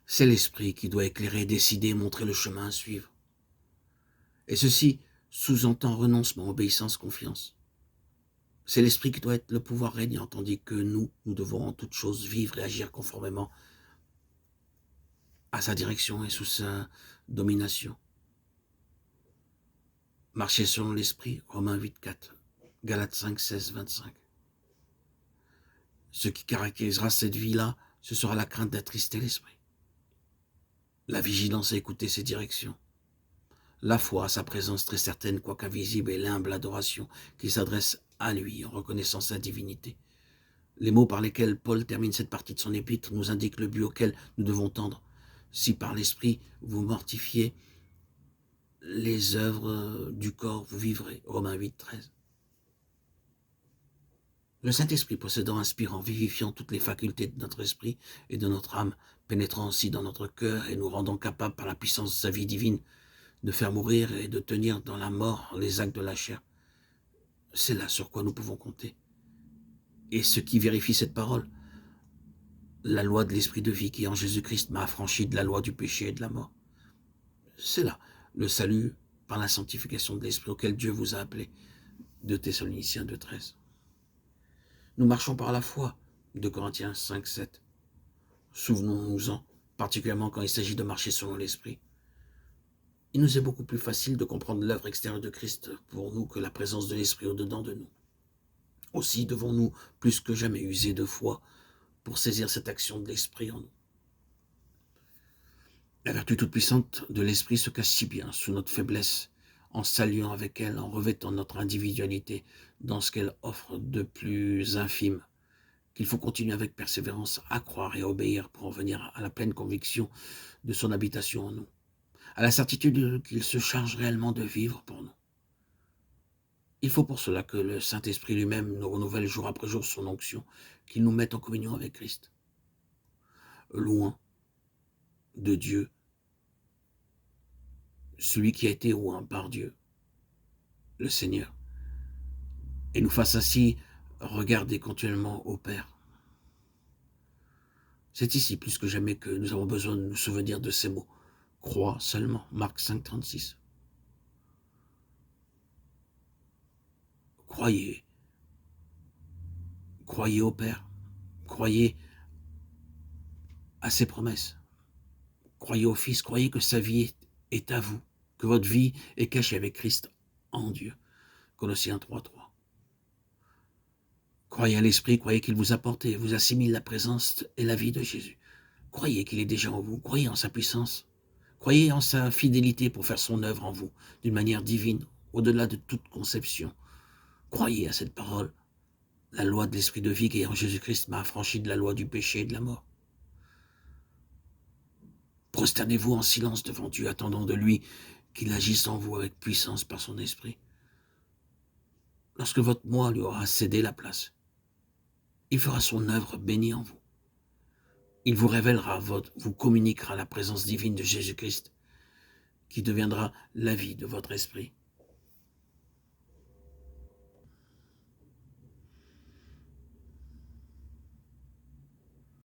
C'est l'Esprit qui doit éclairer, décider, montrer le chemin à suivre. Et ceci sous-entend renoncement, obéissance, confiance. C'est l'Esprit qui doit être le pouvoir régnant, tandis que nous devons en toute chose vivre et agir conformément à sa direction et sous sa domination. Marcher selon l'Esprit, Romains 8, 4, Galates 5, 16, 25. Ce qui caractérisera cette vie-là, ce sera la crainte d'attrister l'Esprit, la vigilance à écouter ses directions, la foi à sa présence très certaine, quoique invisible, et l'humble adoration qui s'adresse à lui en reconnaissant sa divinité. Les mots par lesquels Paul termine cette partie de son épître nous indiquent le but auquel nous devons tendre. Si par l'Esprit vous mortifiez les œuvres du corps, vous vivrez. Romains 8, 13. Le Saint-Esprit possédant, inspirant, vivifiant toutes les facultés de notre esprit et de notre âme, pénétrant aussi dans notre cœur et nous rendant capables par la puissance de sa vie divine de faire mourir et de tenir dans la mort les actes de la chair. C'est là sur quoi nous pouvons compter. Et ce qui vérifie cette parole, la loi de l'esprit de vie qui en Jésus-Christ m'a affranchi de la loi du péché et de la mort. C'est là le salut par la sanctification de l'esprit auquel Dieu vous a appelé. 2 Thessaloniciens 2, 13. Nous marchons par la foi. 2 Corinthiens 5, 7. Souvenons-nous-en, particulièrement quand il s'agit de marcher selon l'esprit. Il nous est beaucoup plus facile de comprendre l'œuvre extérieure de Christ pour nous que la présence de l'esprit au-dedans de nous. Aussi devons-nous plus que jamais user de foi pour saisir cette action de l'esprit en nous. La vertu toute-puissante de l'esprit se cache si bien sous notre faiblesse, en s'alliant avec elle, en revêtant notre individualité dans ce qu'elle offre de plus infime, qu'il faut continuer avec persévérance à croire et à obéir pour en venir à la pleine conviction de son habitation en nous, à la certitude qu'il se charge réellement de vivre pour nous. Il faut pour cela que le Saint-Esprit lui-même nous renouvelle jour après jour son onction, qu'il nous mette en communion avec Christ. Loin de Dieu, celui qui a été oint par Dieu, le Seigneur, et nous fasse ainsi regarder continuellement au Père. C'est ici plus que jamais que nous avons besoin de nous souvenir de ces mots. Crois seulement, Marc 5, 36. Croyez au Père, croyez à ses promesses, croyez au Fils, croyez que sa vie est à vous, que votre vie est cachée avec Christ en Dieu. Colossiens 3, 3. Croyez à l'Esprit, croyez qu'il vous apporte et vous assimile la présence et la vie de Jésus. Croyez qu'il est déjà en vous, croyez en sa puissance, croyez en sa fidélité pour faire son œuvre en vous d'une manière divine, au-delà de toute conception. Croyez à cette parole, la loi de l'esprit de vie qui en Jésus-Christ m'a affranchi de la loi du péché et de la mort. Prosternez-vous en silence devant Dieu, attendant de lui qu'il agisse en vous avec puissance par son esprit. Lorsque votre moi lui aura cédé la place, il fera son œuvre bénie en vous. Il vous révélera, vous communiquera la présence divine de Jésus-Christ, qui deviendra la vie de votre esprit.